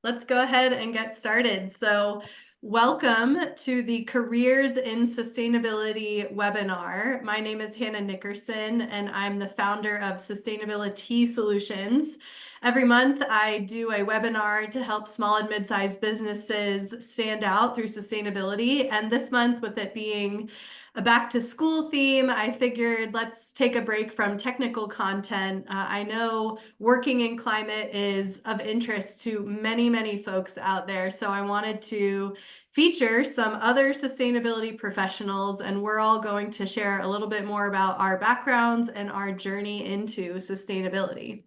Let's go ahead and get started. So, welcome to the Careers in Sustainability webinar. My name is Hannah Nickerson, and I'm the founder of Sustainability Solutions. Every month, I do a webinar to help small and mid-sized businesses stand out through sustainability. And this month, with it being a back to school theme, I figured let's take a break from technical content. I know working in climate is of interest to many folks out there. So I wanted to feature some other sustainability professionals, and we're all going to share a little bit more about our backgrounds and our journey into sustainability.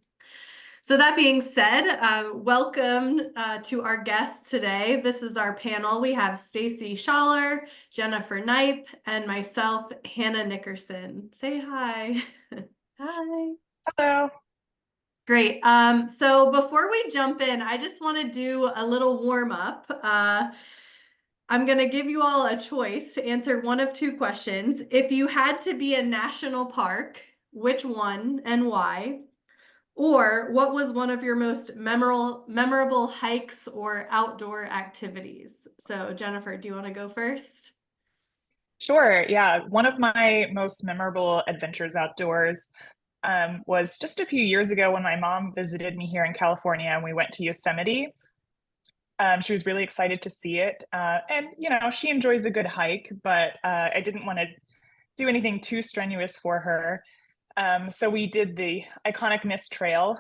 So that being said, welcome to our guests today. This is our panel. We have Stacy Schaller, Jennifer Knipe, and myself, Hannah Nickerson. Say hi. Hi. Hello. Great. So before we jump in, I just want to do a little warm up. I'm going to give you all a choice to answer one of two questions. If you had to be a national park, which one and why? Or what was one of your most memorable hikes or outdoor activities? So Jennifer, do you want to go first? Sure. Yeah. One of my most memorable adventures outdoors was just a few years ago when my mom visited me here in California and we went to Yosemite. She was really excited to see it. And she enjoys a good hike, but I didn't want to do anything too strenuous for her. So we did the iconic Mist Trail.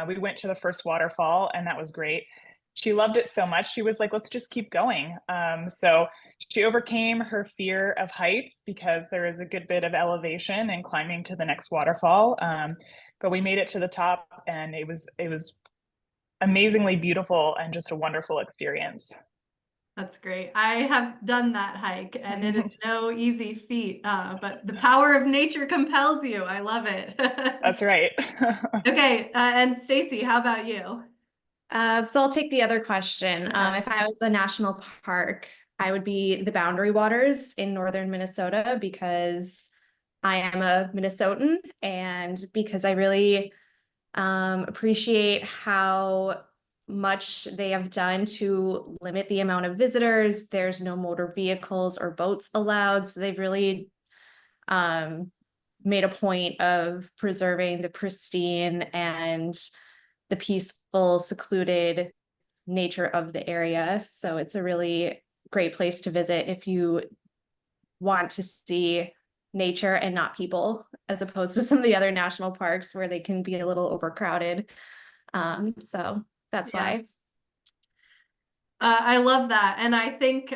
We went to the first waterfall, and that was great. She loved it so much, she was like, let's just keep going. So she overcame her fear of heights because there is a good bit of elevation and climbing to the next waterfall. But we made it to the top, and it was amazingly beautiful and just a wonderful experience. That's great. I have done that hike, and it is no easy feat, but the power of nature compels you. I love it. That's right. Okay, and Stacy, how about you? So I'll take the other question. Okay. If I was a national park, I would be the Boundary Waters in northern Minnesota because I am a Minnesotan and because I really appreciate how much they have done to limit the amount of visitors. There's no motor vehicles or boats allowed, so they've really um, made a point of preserving the pristine and the peaceful, secluded nature of the area. So it's a really great place to visit if you want to see nature and not people, as opposed to some of the other national parks where they can be a little overcrowded. So that's Yeah. why. I love that. And I think,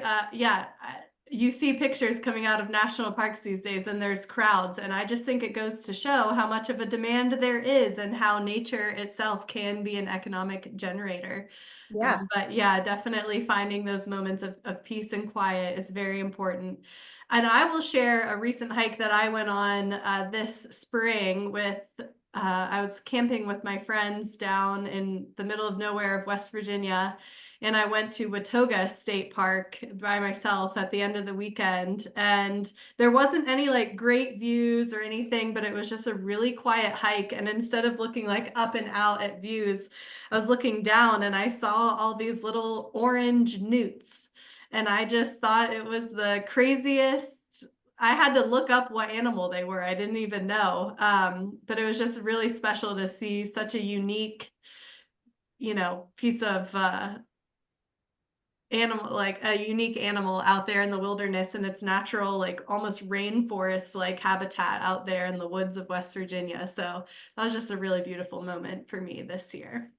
you see pictures coming out of national parks these days, and there's crowds. And I just think it goes to show how much of a demand there is and how nature itself can be an economic generator. Yeah. But yeah, definitely finding those moments of peace and quiet is very important. And I will share a recent hike that I went on this spring with. I was camping with my friends down in the middle of nowhere of West Virginia, and I went to Watauga State Park by myself at the end of the weekend. And there wasn't any like great views or anything, but it was just a really quiet hike. And instead of looking like up and out at views, I was looking down and I saw all these little orange newts. And I just thought it was the craziest. I had to look up what animal they were. I didn't even know. But it was just really special to see such a unique, piece of animal, like a unique animal out there in the wilderness and its natural, like almost rainforest like habitat out there in the woods of West Virginia. So that was just a really beautiful moment for me this year.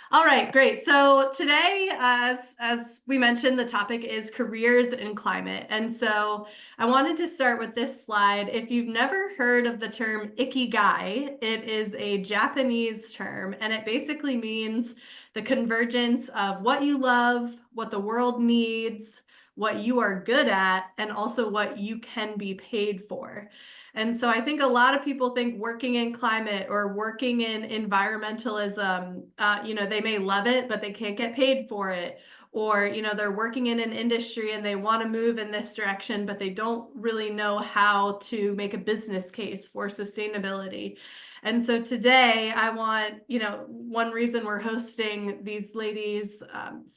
All right, great. So today, as we mentioned, the topic is careers in climate. And so I wanted to start with this slide. If you've never heard of the term ikigai, it is a Japanese term, and it basically means the convergence of what you love, what the world needs, what you are good at, and also what you can be paid for. And so I think a lot of people think working in climate or working in environmentalism, they may love it, but they can't get paid for it. Or, they're working in an industry and they want to move in this direction, but they don't really know how to make a business case for sustainability. And so today I want, one reason we're hosting these ladies,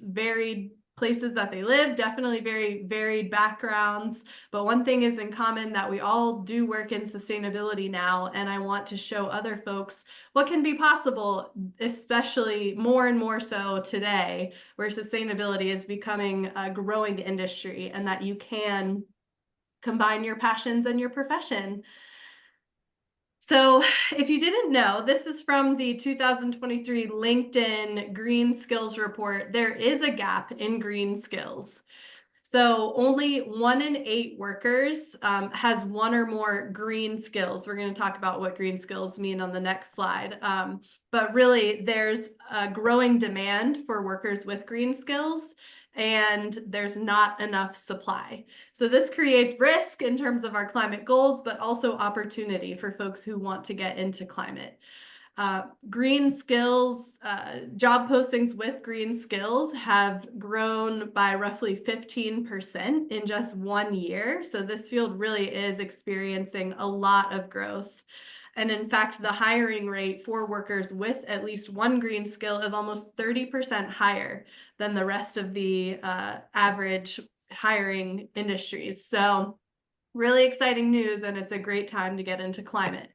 varied places that they live, definitely very varied backgrounds. But one thing is in common, that we all do work in sustainability now. And I want to show other folks what can be possible, especially more and more so today, where sustainability is becoming a growing industry, and that you can combine your passions and your profession. So if you didn't know, this is from the 2023 LinkedIn Green Skills Report. There is a gap in green skills. So only 1 in 8 workers has one or more green skills. We're going to talk about what green skills mean on the next slide. But really, there's a growing demand for workers with green skills, and there's not enough supply. So this creates risk in terms of our climate goals, but also opportunity for folks who want to get into climate. Green skills, job postings with green skills have grown by roughly 15% in just 1 year. So this field really is experiencing a lot of growth. And in fact, the hiring rate for workers with at least one green skill is almost 30% higher than the rest of the average hiring industries. So really exciting news, and it's a great time to get into climate.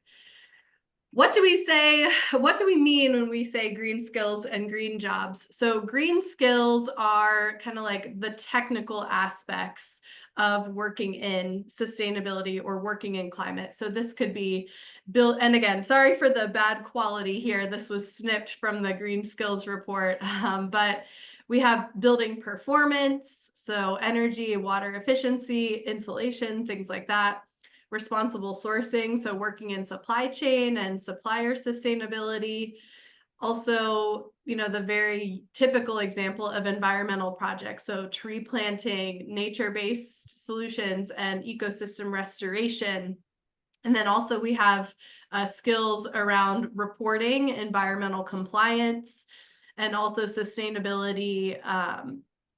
What do we say? What do we mean when we say green skills and green jobs? So green skills are kind of like the technical aspects of working in sustainability or working in climate. So this could be built, and again, sorry for the bad quality here. This was snipped from the Green Skills Report, but we have building performance, so energy, water efficiency, insulation, things like that. Responsible sourcing, so working in supply chain and supplier sustainability. Also, the very typical example of environmental projects, so tree planting, nature-based solutions, and ecosystem restoration. And then also we have skills around reporting, environmental compliance, and also sustainability,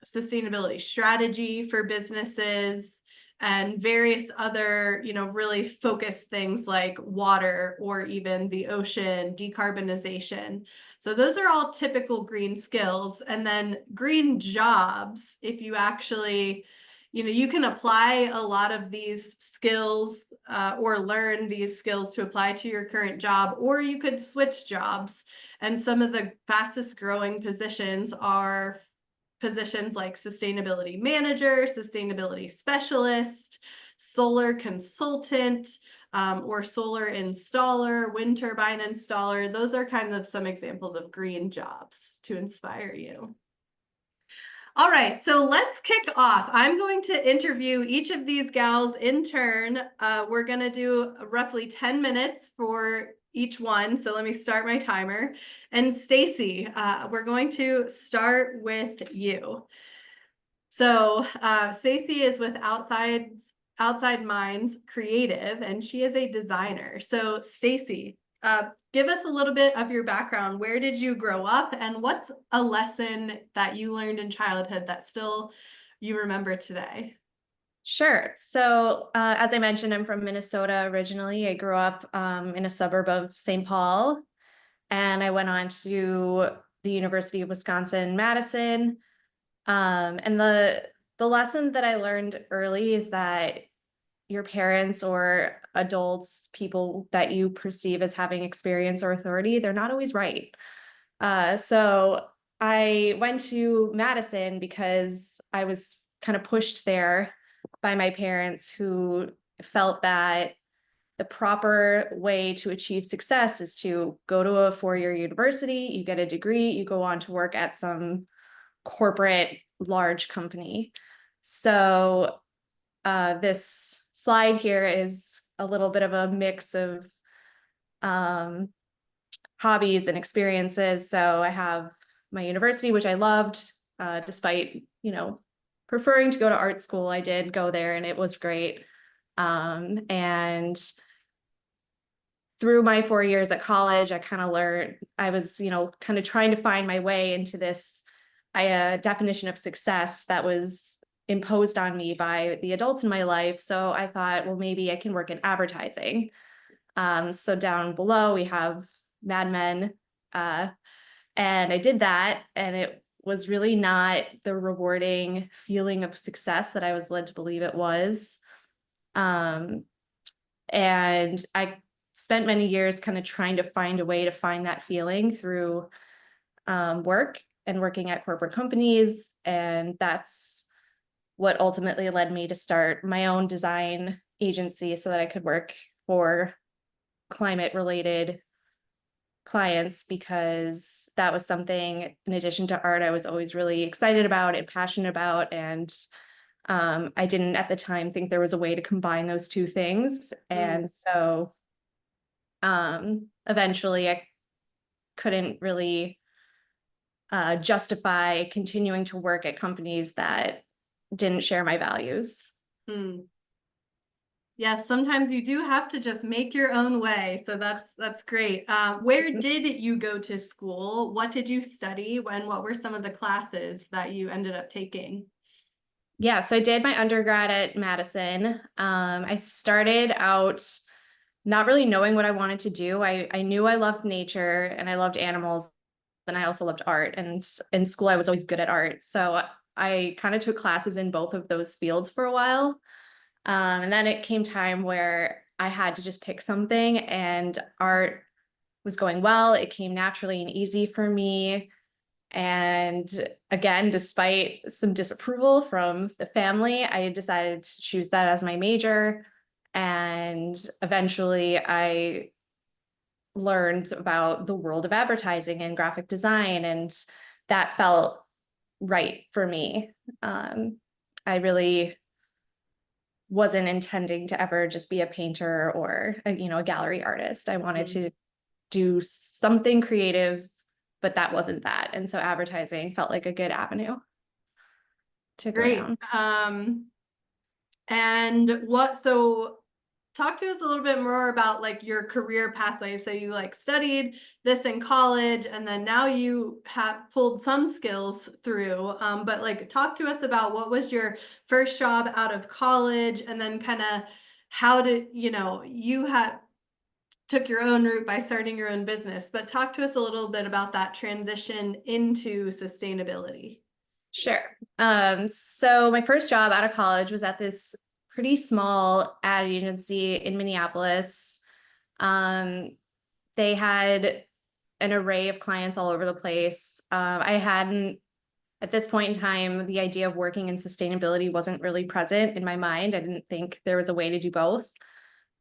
sustainability strategy for businesses, and various other, really focused things like water or even the ocean, decarbonization. So those are all typical green skills. And then green jobs, if you actually, you can apply a lot of these skills or learn these skills to apply to your current job, or you could switch jobs. And some of the fastest growing positions are positions like sustainability manager, sustainability specialist, solar consultant, or solar installer, wind turbine installer. Those are kind of some examples of green jobs to inspire you. All right, so let's kick off. I'm going to interview each of these gals in turn. We're going to do roughly 10 minutes for each one. So let me start my timer. And Stacy, we're going to start with you. So Stacy is with Outside Minds Creative, and she is a designer. So Stacy, give us a little bit of your background. Where did you grow up, and what's a lesson that you learned in childhood that still you remember today? Sure. So as I mentioned, I'm from Minnesota originally. I grew up in a suburb of St. Paul, and I went on to the University of Wisconsin-Madison. And the lesson that I learned early is that your parents or adults, people that you perceive as having experience or authority, they're not always right. So I went to Madison because I was kind of pushed there by my parents, who felt that the proper way to achieve success is to go to a 4-year university, you get a degree, you go on to work at some corporate large company. So this slide here is a little bit of a mix of hobbies and experiences. So I have my university, which I loved, despite, preferring to go to art school. I did go there and it was great. And through my 4 years at college, I kind of learned, I was, kind of trying to find my way into this definition of success that was imposed on me by the adults in my life. So I thought, well, maybe I can work in advertising. So down below we have Mad Men, and I did that, and it was really not the rewarding feeling of success that I was led to believe it was. And I spent many years kind of trying to find a way to find that feeling through work and working at corporate companies. And that's what ultimately led me to start my own design agency so that I could work for climate related clients, because that was something, in addition to art, I was always really excited about and passionate about. And I didn't at the time think there was a way to combine those two things. And so eventually I couldn't really justify continuing to work at companies that didn't share my values. Yes, sometimes you do have to just make your own way. So that's great. Where did you go to school? What did you study? And what were some of the classes that you ended up taking? Yeah, so I did my undergrad at Madison. I started out not really knowing what I wanted to do. I knew I loved nature and I loved animals, and I also loved art. And in school, I was always good at art. So I kind of took classes in both of those fields for a while. And then it came time where I had to just pick something, and art was going well. It came naturally and easy for me. And again, despite some disapproval from the family, I decided to choose that as my major. And eventually I learned about the world of advertising and graphic design, and that felt right for me. I really wasn't intending to ever just be a painter or a gallery artist. I wanted to do something creative, but that wasn't that. And so advertising felt like a good avenue to go Great. down. And talk to us a little bit more about like your career pathway. So you like studied this in college, and then now you have pulled some skills through. But like talk to us about what was your first job out of college, and then kind of how did you took your own route by starting your own business. But talk to us a little bit about that transition into sustainability. Sure. So my first job out of college was at this pretty small ad agency in Minneapolis. They had an array of clients all over the place. I hadn't, at this point in time, the idea of working in sustainability wasn't really present in my mind. I didn't think there was a way to do both.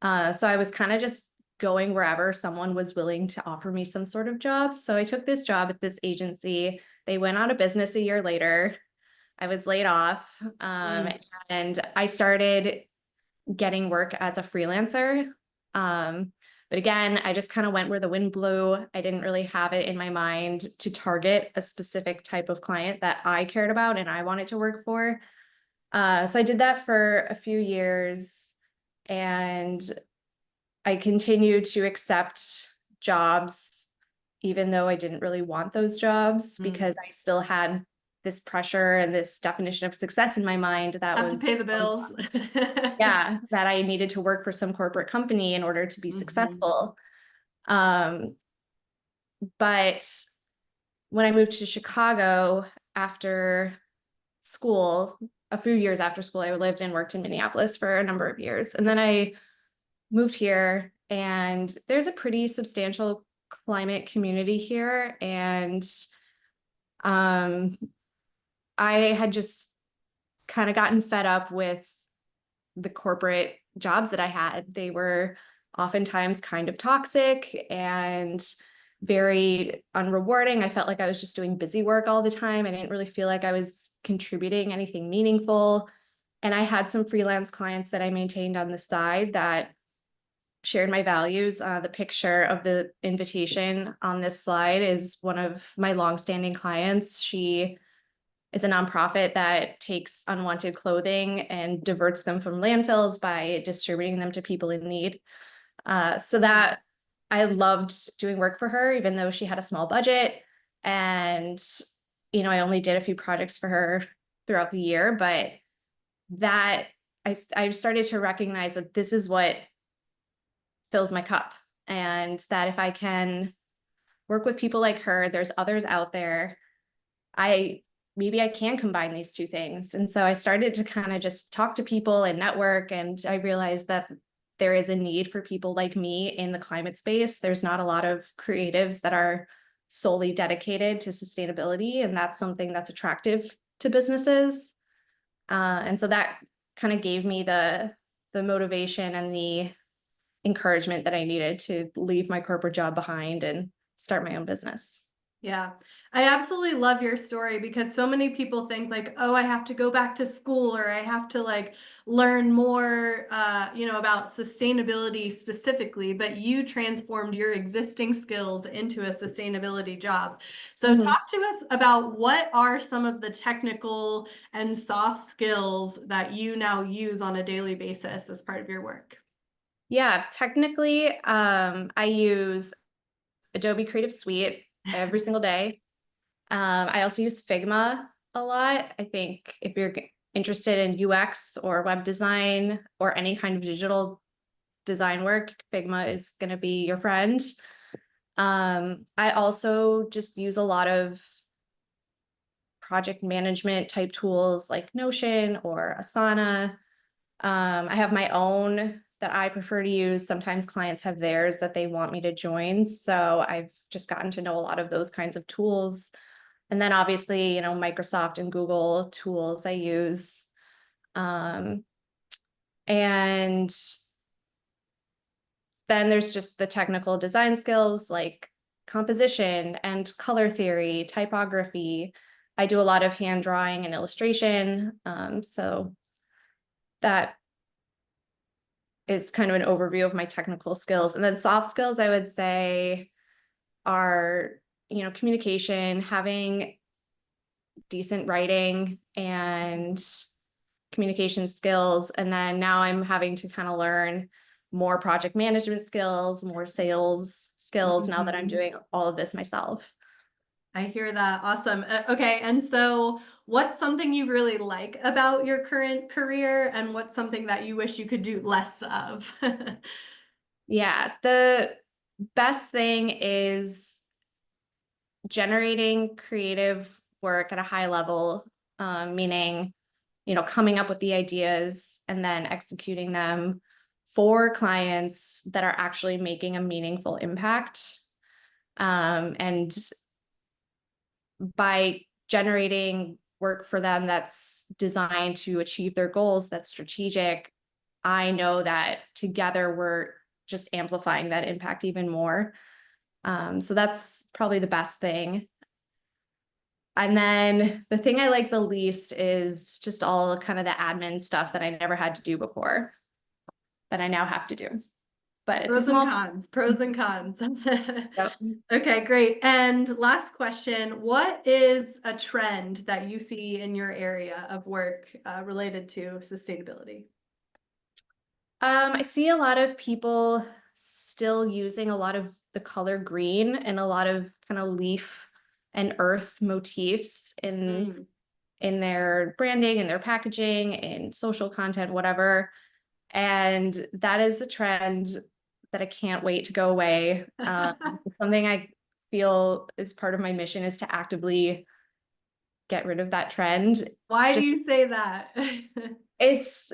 So I was kind of just going wherever someone was willing to offer me some sort of job. So I took this job at this agency. They went out of business a year later. I was laid off, and I started getting work as a freelancer. But again, I just kind of went where the wind blew. I didn't really have it in my mind to target a specific type of client that I cared about and I wanted to work for. So I did that for a few years, and I continued to accept jobs, even though I didn't really want those jobs, because I still had this pressure and this definition of success in my mind that Have was to pay the bills. yeah, that I needed to work for some corporate company in order to be successful. But when I moved to Chicago after school, a few years after school, I lived and worked in Minneapolis for a number of years. And then I moved here, and there's a pretty substantial climate community here. And I had just kind of gotten fed up with the corporate jobs that I had. They were oftentimes kind of toxic and very unrewarding. I felt like I was just doing busy work all the time. I didn't really feel like I was contributing anything meaningful. And I had some freelance clients that I maintained on the side that shared my values. The picture of the invitation on this slide is one of my longstanding clients. She is a nonprofit that takes unwanted clothing and diverts them from landfills by distributing them to people in need. So that I loved doing work for her, even though she had a small budget. And, I only did a few projects for her throughout the year, but that I started to recognize that this is what fills my cup. And that if I can work with people like her, there's others out there, maybe I can combine these two things. And so I started to kind of just talk to people and network, and I realized that there is a need for people like me in the climate space. There's not a lot of creatives that are solely dedicated to sustainability, and that's something that's attractive to businesses. And so that kind of gave me the motivation and the encouragement that I needed to leave my corporate job behind and start my own business. Yeah, I absolutely love your story because so many people think like, oh, I have to go back to school or I have to like learn more, about sustainability specifically, but you transformed your existing skills into a sustainability job. So Mhm. talk to us about what are some of the technical and soft skills that you now use on a daily basis as part of your work. Yeah, technically, I use Adobe Creative Suite every single day. I also use Figma a lot. I think if you're interested in UX or web design or any kind of digital design work, Figma is going to be your friend. I also just use a lot of project management type tools like Notion or Asana. I have my own that I prefer to use. Sometimes clients have theirs that they want me to join. So I've just gotten to know a lot of those kinds of tools. And then obviously, Microsoft and Google tools I use. Um, and then there's just the technical design skills like composition and color theory, typography. I do a lot of hand drawing and illustration. So that is kind of an overview of my technical skills. And then soft skills, I would say, are, communication, having decent writing and communication skills. And then now I'm having to kind of learn more project management skills, more sales skills now that I'm Mhm. doing all of this myself. I hear that. Awesome. Okay. And so, what's something you really like about your current career, and what's something that you wish you could do less of? Yeah, the best thing is generating creative work at a high level, meaning, coming up with the ideas and then executing them for clients that are actually making a meaningful impact. And by generating work for them that's designed to achieve their goals, that's strategic, I know that together we're just amplifying that impact even more. So that's probably the best thing. And then the thing I like the least is just all kind of the admin stuff that I never had to do before that I now have to do. But it's a Pros and small. cons, pros and cons. Yep. Okay, great. And last question, what is a trend that you see in your area of work related to sustainability? I see a lot of people still using a lot of the color green and a lot of kind of leaf and earth motifs Mm. in their branding and their packaging and social content, whatever. And that is a trend that I can't wait to go away. Something I feel is part of my mission is to actively get rid of that trend. Why do Just you say that? it's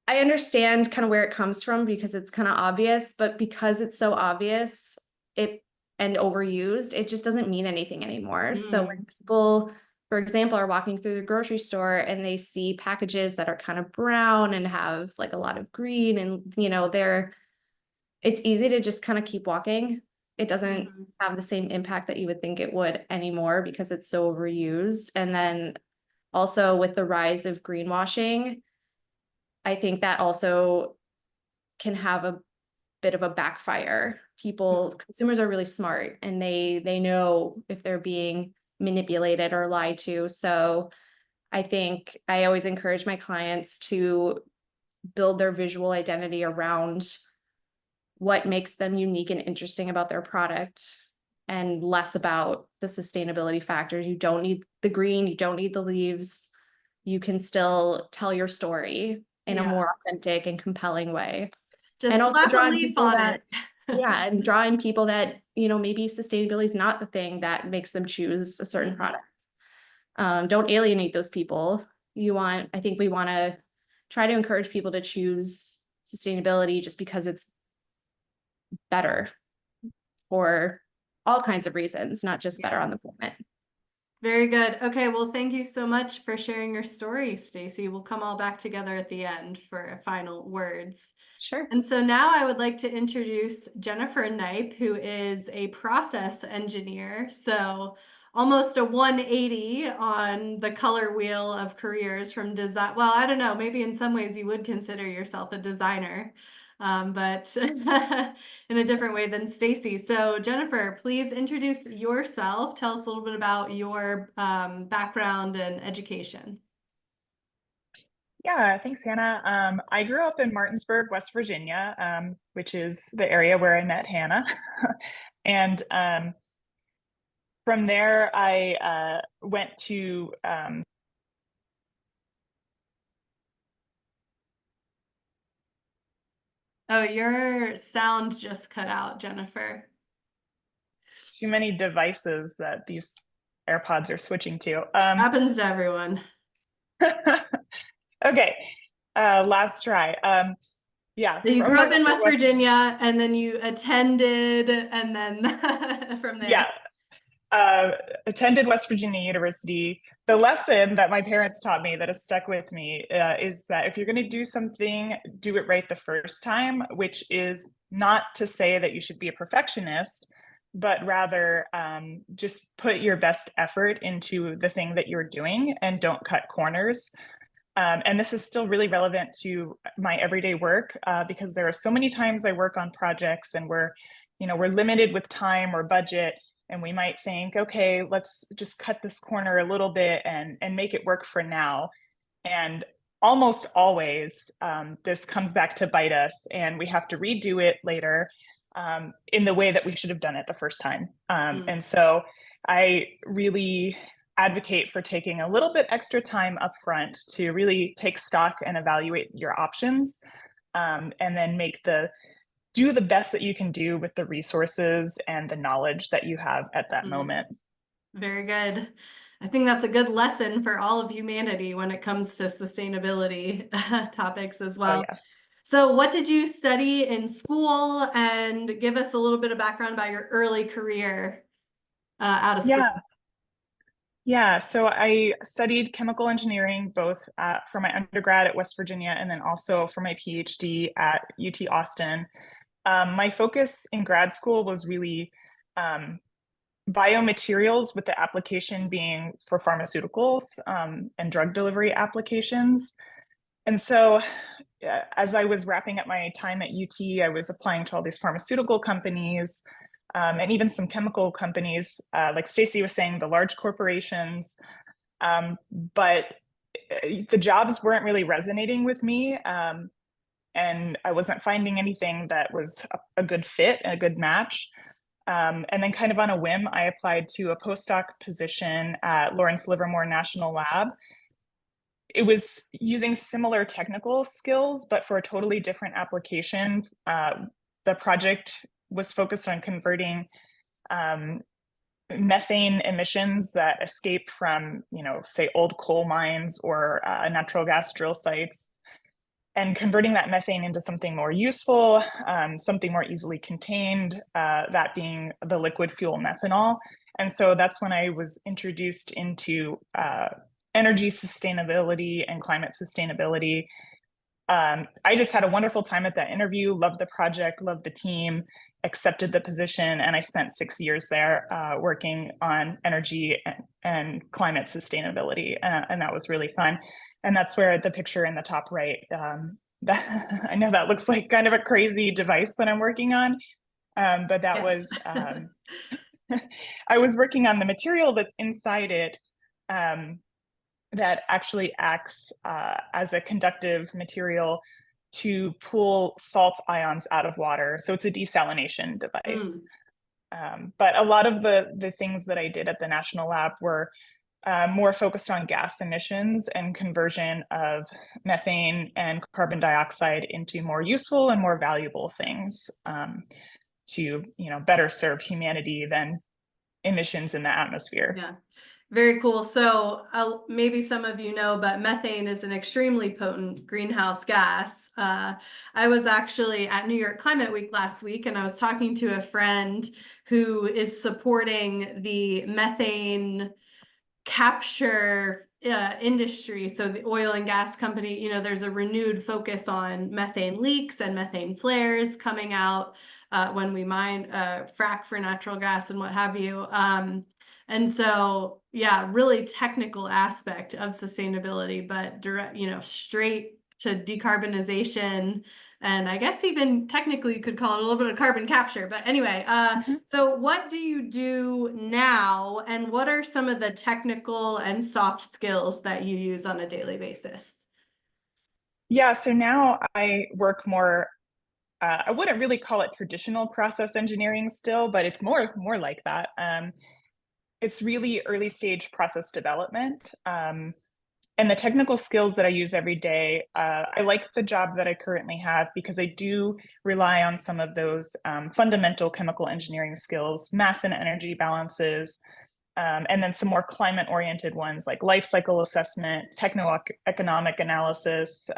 I understand kind of where it comes from because it's kind of obvious, but because it's so obvious, it and overused, it just doesn't mean anything anymore. So Mm. when people, for example, are walking through the grocery store and they see packages that are kind of brown and have like a lot of green and it's easy to just kind of keep walking. It doesn't Mhm. have the same impact that you would think it would anymore because it's so overused. And then also with the rise of greenwashing, I think that also can have a bit of a backfire. Consumers are really smart and they know if they're being manipulated or lied to. So I think I always encourage my clients to build their visual identity around what makes them unique and interesting about their product and less about the sustainability factors. You don't need the green, you don't need the leaves. You can still tell your story in a Yeah. more authentic and compelling way. Just And also slap a drawing leaf people on that, it. yeah, and drawing people that, you know, maybe sustainability is not the thing that makes them choose a certain Mhm. product. Don't alienate those people. I think we want to try to encourage people to choose sustainability just because it's better for all kinds of reasons, not just better on the planet. Very good. Okay, well, thank you so much for sharing your story, Stacy. We'll come all back together at the end for final words. Sure. And so now I would like to introduce Jennifer Knipe, who is a process engineer. So almost a 180 on the color wheel of careers from design. Well, I don't know, maybe in some ways you would consider yourself a designer, but in a different way than Stacy. So Jennifer, please introduce yourself. Tell us a little bit about your background and education. Yeah, thanks, Hannah. I grew up in Martinsburg, West Virginia, which is the area where I met Hannah. And from there, I went to Oh, your sound just cut out, Jennifer. too many devices that these AirPods are switching to. Happens to everyone. Okay, last try. Yeah, So you from grew up in Martinsburg, West Virginia, and then you attended, and then from there. Yeah, attended West Virginia University. The lesson that my parents taught me that has stuck with me is that if you're going to do something, do it right the first time, which is not to say that you should be a perfectionist, but rather just put your best effort into the thing that you're doing and don't cut corners. And this is still really relevant to my everyday work because there are so many times I work on projects and we're limited with time or budget, and we might think, okay, let's just cut this corner a little bit and make it work for now. And almost always, this comes back to bite us, and we have to redo it later in the way that we should have done it the first time. And so I really advocate for taking a little bit extra time up front to really take stock and evaluate your options, and then do the best that you can do with the resources and the knowledge that you have at that moment. Very good. I think that's a good lesson for all of humanity when it comes to sustainability topics as well. Oh, yeah. So what did you study in school, and give us a little bit of background about your early career out of school? Yeah, so I studied chemical engineering both for my undergrad at West Virginia and then also for my PhD at UT Austin. My focus in grad school was really biomaterials, with the application being for pharmaceuticals and drug delivery applications. And so as I was wrapping up my time at UT, I was applying to all these pharmaceutical companies and even some chemical companies, like Stacy was saying, the large corporations. But the jobs weren't really resonating with me. And I wasn't finding anything that was a good fit and a good match. And then kind of on a whim, I applied to a postdoc position at Lawrence Livermore National Lab. It was using similar technical skills, but for a totally different application. The project was focused on converting methane emissions that escape from, say, old coal mines or natural gas drill sites, and converting that methane into something more useful, something more easily contained, that being the liquid fuel methanol. And so that's when I was introduced into energy sustainability and climate sustainability. I just had a wonderful time at that interview, loved the project, loved the team, accepted the position, and I spent 6 years there working on energy and climate sustainability, and that was really fun. And that's where the picture in the top right, I know that looks like kind of a crazy device that I'm working on, but that was, I was working on the material that's inside it, that actually acts as a conductive material to pull salt ions out of water. So it's a desalination device. But a lot of the things that I did at the National Lab were more focused on gas emissions and conversion of methane and carbon dioxide into more useful and more valuable things, to better serve humanity than emissions in the atmosphere. Yeah. Very cool. So maybe some of you know, but methane is an extremely potent greenhouse gas. I was actually at New York Climate Week last week, and I was talking to a friend who is supporting the methane capture industry. So the oil and gas company, there's a renewed focus on methane leaks and methane flares coming out when we mine, frack for natural gas and what have you. And so, yeah, really technical aspect of sustainability, but direct, straight to decarbonization. And I guess even technically you could call it a little bit of carbon capture. But anyway, so what do you do now? And what are some of the technical and soft skills that you use on a daily basis? Yeah, so now I work more, I wouldn't really call it traditional process engineering still, but it's more like that. It's really early stage process development. And the technical skills that I use every day, I like the job that I currently have because I do rely on some of those fundamental chemical engineering skills, mass and energy balances, and then some more climate oriented ones like life cycle assessment, techno-economic analysis.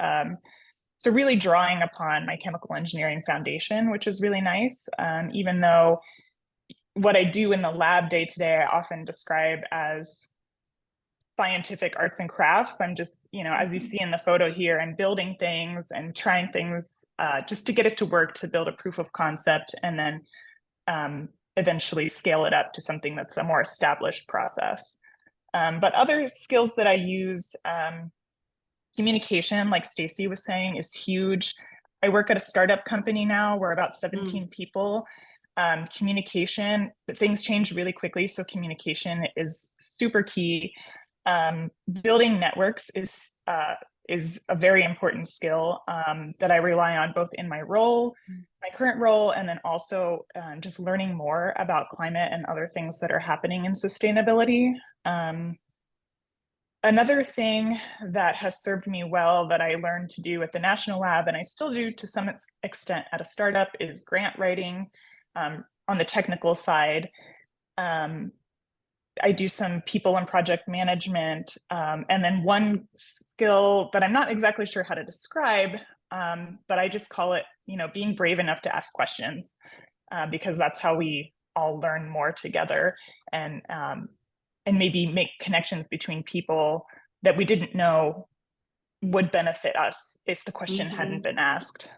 So really drawing upon my chemical engineering foundation, which is really nice, even though what I do in the lab day to day, I often describe as scientific arts and crafts. I'm just, as you see in the photo here, I'm building things and trying things just to get it to work, to build a proof of concept, and then eventually scale it up to something that's a more established process. But other skills that I use, communication, like Stacy was saying, is huge. I work at a startup company now. We're about 17 people. Communication, things change really quickly, so communication is super key. Building networks is a very important skill that I rely on both in my role, my current role, and then also just learning more about climate and other things that are happening in sustainability. Another thing that has served me well that I learned to do at the National Lab, and I still do to some extent at a startup, is grant writing on the technical side. I do some people and project management. And then one skill that I'm not exactly sure how to describe, but I just call it, being brave enough to ask questions, because that's how we all learn more together, and maybe make connections between people that we didn't know would benefit us if the question hadn't been asked.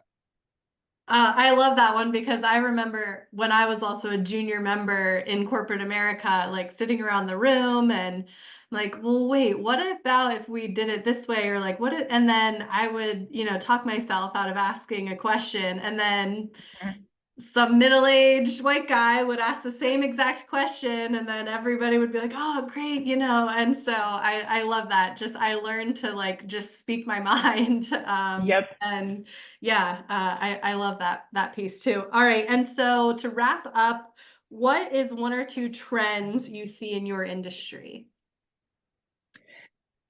I love that one because I remember when I was also a junior member in corporate America, like sitting around the room and like, well, wait, what about if we did it this way? Or like, and then I would, talk myself out of asking a question, and then some middle-aged white guy would ask the same exact question, and then everybody would be like, oh, great, and so I love that. I learned to like just speak my mind. Yep. And yeah, I love that piece too. All right, and so to wrap up, what is one or two trends you see in your industry?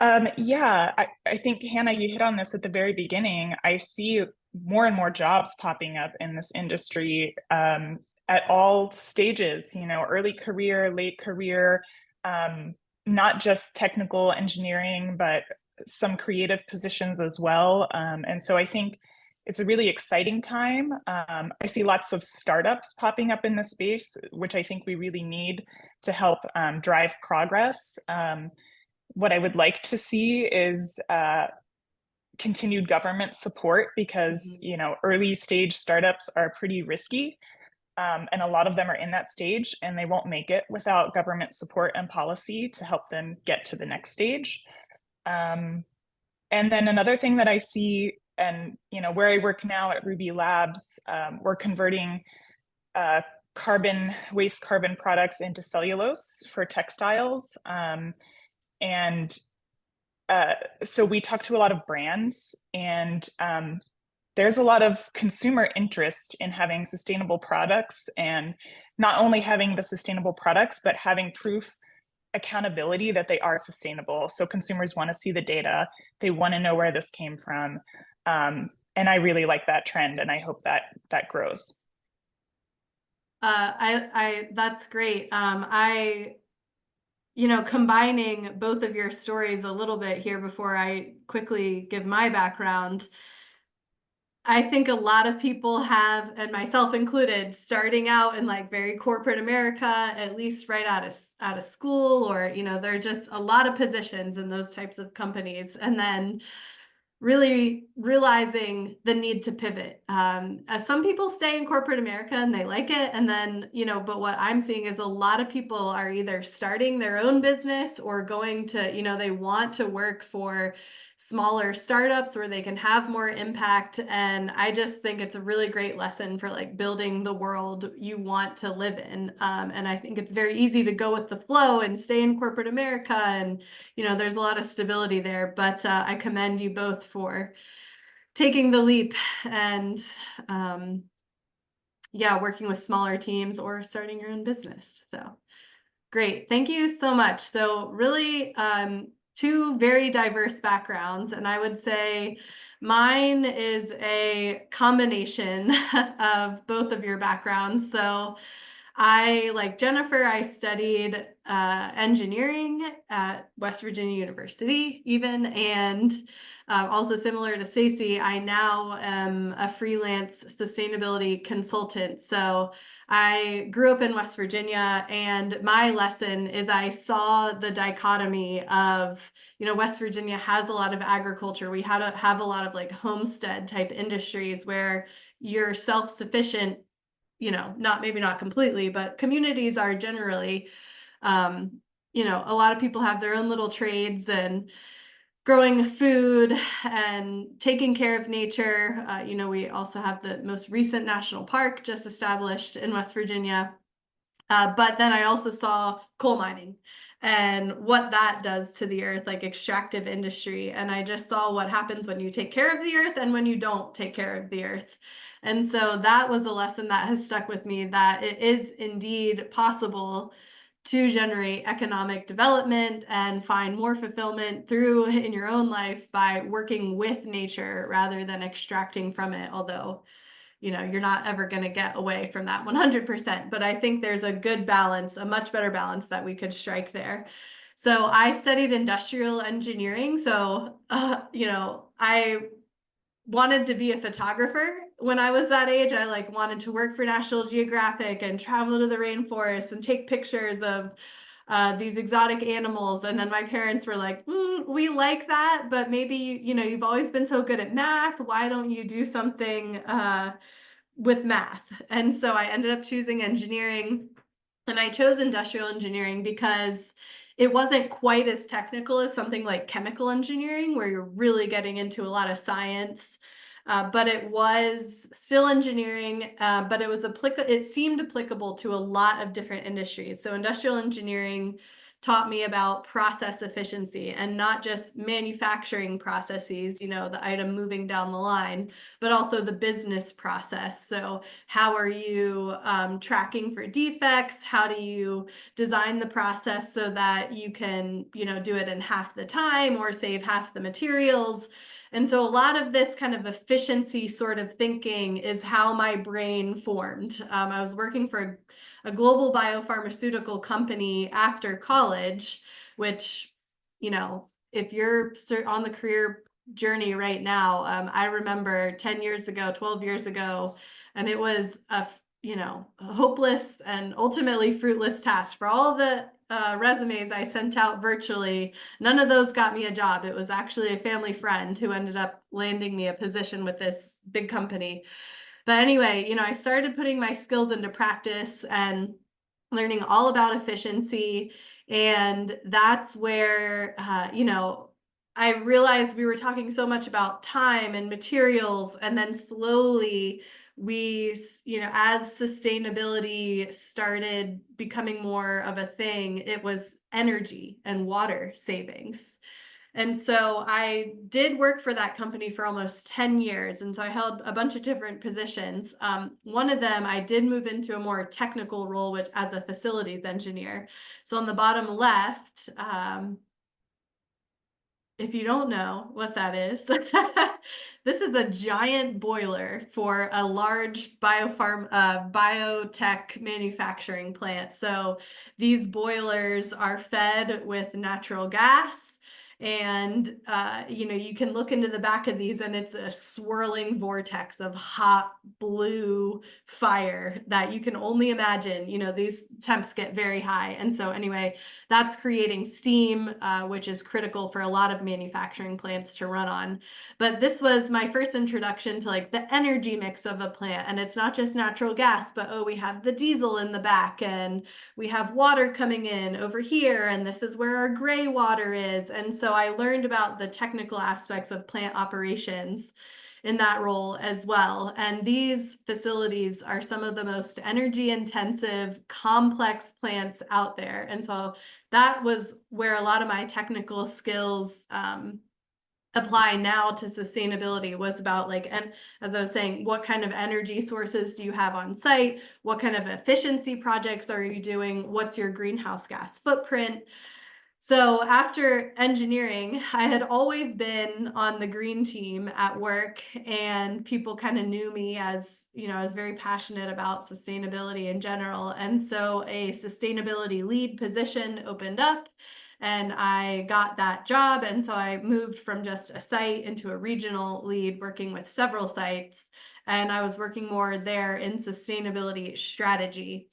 Yeah, I think, Hannah, you hit on this at the very beginning. I see more and more jobs popping up in this industry at all stages, early career, late career, not just technical engineering, but some creative positions as well. And so I think it's a really exciting time. I see lots of startups popping up in the space, which I think we really need to help drive progress. What I would like to see is continued government support, because early stage startups are pretty risky, and a lot of them are in that stage and they won't make it without government support and policy to help them get to the next stage. And then another thing that I see, and where I work now at Ruby Labs, we're converting waste carbon products into cellulose for textiles. And so we talk to a lot of brands, and there's a lot of consumer interest in having sustainable products, and not only having the sustainable products, but having proof accountability that they are sustainable. So consumers want to see the data, they want to know where this came from. And I really like that trend, and I hope that that grows. That's great. Combining both of your stories a little bit here before I quickly give my background, I think a lot of people have, and myself included, starting out in like very corporate America, at least right out of school, or, there are just a lot of positions in those types of companies. And then really realizing the need to pivot. As some people stay in corporate America and they like it. And then, but what I'm seeing is a lot of people are either starting their own business or going to, they want to work for smaller startups where they can have more impact. And I just think it's a really great lesson for like building the world you want to live in. And I think it's very easy to go with the flow and stay in corporate America. And, there's a lot of stability there, but I commend you both for taking the leap and, working with smaller teams or starting your own business. So great. Thank you so much. So really, two very diverse backgrounds. And I would say mine is a combination of both of your backgrounds. So like Jennifer, I studied engineering at West Virginia University even, and also similar to Stacey, I now am a freelance sustainability consultant. So I grew up in West Virginia, and my lesson is I saw the dichotomy of, West Virginia has a lot of agriculture. We have a lot of like homestead type industries where you're self-sufficient, maybe not completely, but communities are generally, a lot of people have their own little trades and growing food and taking care of nature. We also have the most recent national park just established in West Virginia. But then I also saw coal mining and what that does to the earth, like extractive industry. And I just saw what happens when you take care of the earth and when you don't take care of the earth. And so that was a lesson that has stuck with me, that it is indeed possible to generate economic development and find more fulfillment through in your own life by working with nature rather than extracting from it. Although, you're not ever going to get away from that 100%, but I think there's a good balance, a much better balance that we could strike there. So I studied industrial engineering. So, I wanted to be a photographer when I was that age. I like wanted to work for National Geographic and travel to the rainforest and take pictures of these exotic animals. And then my parents were like, we like that, but maybe, you've always been so good at math. Why don't you do something with math? And so I ended up choosing engineering, and I chose industrial engineering because it wasn't quite as technical as something like chemical engineering, where you're really getting into a lot of science. But it was still engineering, but it seemed applicable to a lot of different industries. So industrial engineering taught me about process efficiency, and not just manufacturing processes, the item moving down the line, but also the business process. So how are you tracking for defects? How do you design the process so that you can, do it in half the time or save half the materials? And so a lot of this kind of efficiency sort of thinking is how my brain formed. I was working for a global biopharmaceutical company after college, which, if you're on the career journey right now, I remember 10 years ago, 12 years ago, and it was a hopeless and ultimately fruitless task. For all the resumes I sent out virtually, none of those got me a job. It was actually a family friend who ended up landing me a position with this big company. But anyway, I started putting my skills into practice and learning all about efficiency. And that's where, I realized we were talking so much about time and materials, and then slowly we, as sustainability started becoming more of a thing, it was energy and water savings. And so I did work for that company for almost 10 years. And so I held a bunch of different positions. One of them, I did move into a more technical role, which as a facilities engineer. So on the bottom left, if you don't know what that is, this is a giant boiler for a large biotech manufacturing plant. So these boilers are fed with natural gas. And, you can look into the back of these and it's a swirling vortex of hot blue fire that you can only imagine. These temps get very high. And so anyway, that's creating steam, which is critical for a lot of manufacturing plants to run on. But this was my first introduction to like the energy mix of a plant. And it's not just natural gas, but we have the diesel in the back and we have water coming in over here. And this is where our gray water is. And so I learned about the technical aspects of plant operations in that role as well. And these facilities are some of the most energy intensive, complex plants out there. And so that was where a lot of my technical skills apply now to sustainability, was about like, and as I was saying, what kind of energy sources do you have on site? What kind of efficiency projects are you doing? What's your greenhouse gas footprint? So after engineering, I had always been on the green team at work, and people kind of knew me as, I was very passionate about sustainability in general. And so a sustainability lead position opened up and I got that job. And so I moved from just a site into a regional lead, working with several sites. And I was working more there in sustainability strategy.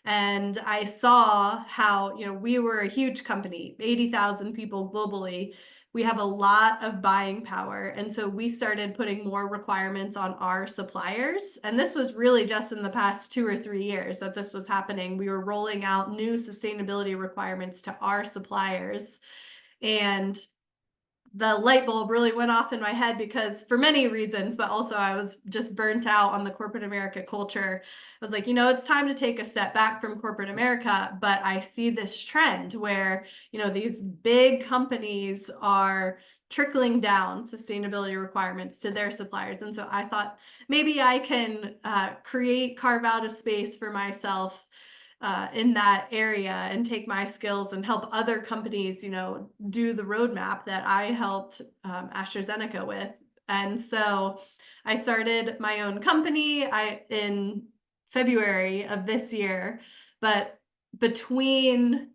And I saw how, we were a huge company, 80,000 people globally. We have a lot of buying power. And so we started putting more requirements on our suppliers. And this was really just in the past 2 or 3 years that this was happening. We were rolling out new sustainability requirements to our suppliers. And the light bulb really went off in my head, because for many reasons, but also I was just burnt out on the corporate America culture. I was like, it's time to take a step back from corporate America, but I see this trend where, these big companies are trickling down sustainability requirements to their suppliers. And so I thought maybe I can carve out a space for myself in that area and take my skills and help other companies, do the roadmap that I helped AstraZeneca with. And so I started my own company in February of this year, but between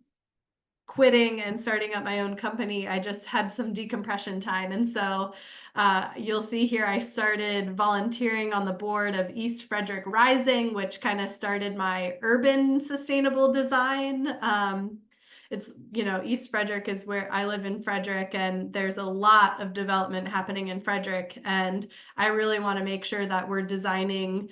quitting and starting up my own company, I just had some decompression time. And so you'll see here, I started volunteering on the board of East Frederick Rising, which kind of started my urban sustainable design. It's, East Frederick is where I live in Frederick, and there's a lot of development happening in Frederick. And I really want to make sure that we're designing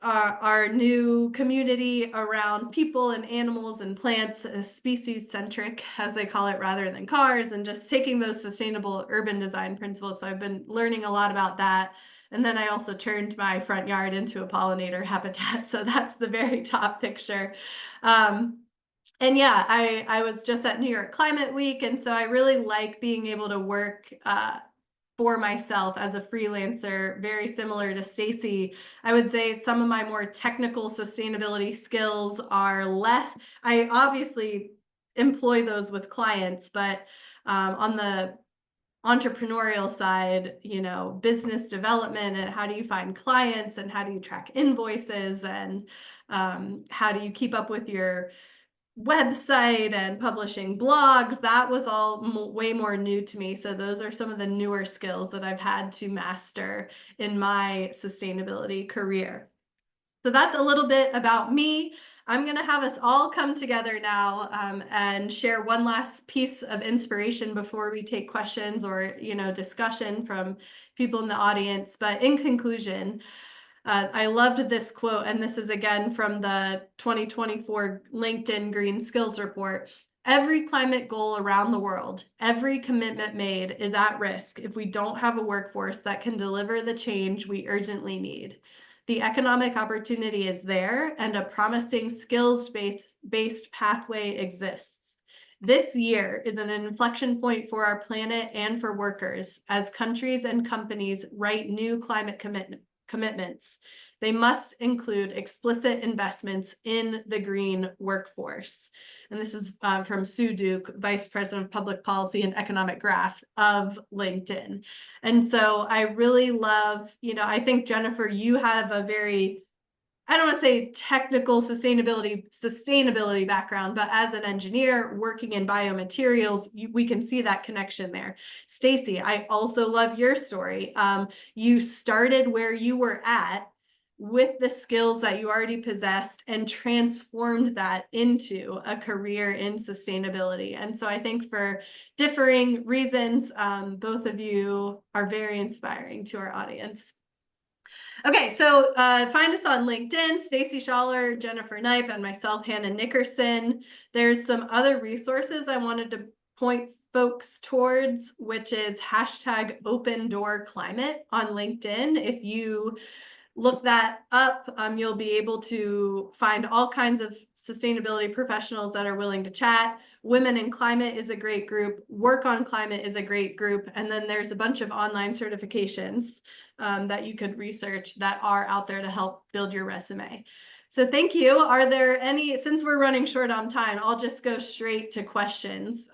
our new community around people and animals and plants, species centric, as they call it, rather than cars, and just taking those sustainable urban design principles. So I've been learning a lot about that. And then I also turned my front yard into a pollinator habitat. So that's the very top picture. And yeah, I was just at New York Climate Week. And so I really like being able to work for myself as a freelancer, very similar to Stacy. I would say some of my more technical sustainability skills are less. I obviously employ those with clients, but on the entrepreneurial side, business development and how do you find clients and how do you track invoices and how do you keep up with your website and publishing blogs, that was all way more new to me. So those are some of the newer skills that I've had to master in my sustainability career. So that's a little bit about me. I'm going to have us all come together now and share one last piece of inspiration before we take questions or, discussion from people in the audience. But in conclusion, I loved this quote, and this is again from the 2024 LinkedIn Green Skills Report. Every climate goal around the world, every commitment made is at risk if we don't have a workforce that can deliver the change we urgently need. The economic opportunity is there, and a promising skills-based pathway exists. This year is an inflection point for our planet and for workers as countries and companies write new climate commitments. They must include explicit investments in the green workforce. And this is from Sue Duke, Vice President of Public Policy and Economic Graph of LinkedIn. And so I really love, I think, Jennifer, you have a very, I don't want to say technical sustainability background, but as an engineer working in biomaterials, we can see that connection there. Stacy, I also love your story. You started where you were at with the skills that you already possessed and transformed that into a career in sustainability. And so I think for differing reasons, both of you are very inspiring to our audience. Okay, so find us on LinkedIn, Stacy Schaller, Jennifer Knipe, and myself, Hannah Nickerson. There's some other resources I wanted to point folks towards, which is #OpenDoorClimate on LinkedIn. If you look that up, you'll be able to find all kinds of sustainability professionals that are willing to chat. Women in Climate is a great group. Work on Climate is a great group. And then there's a bunch of online certifications that you could research that are out there to help build your resume. So thank you. Are there any, since we're running short on time, I'll just go straight to questions.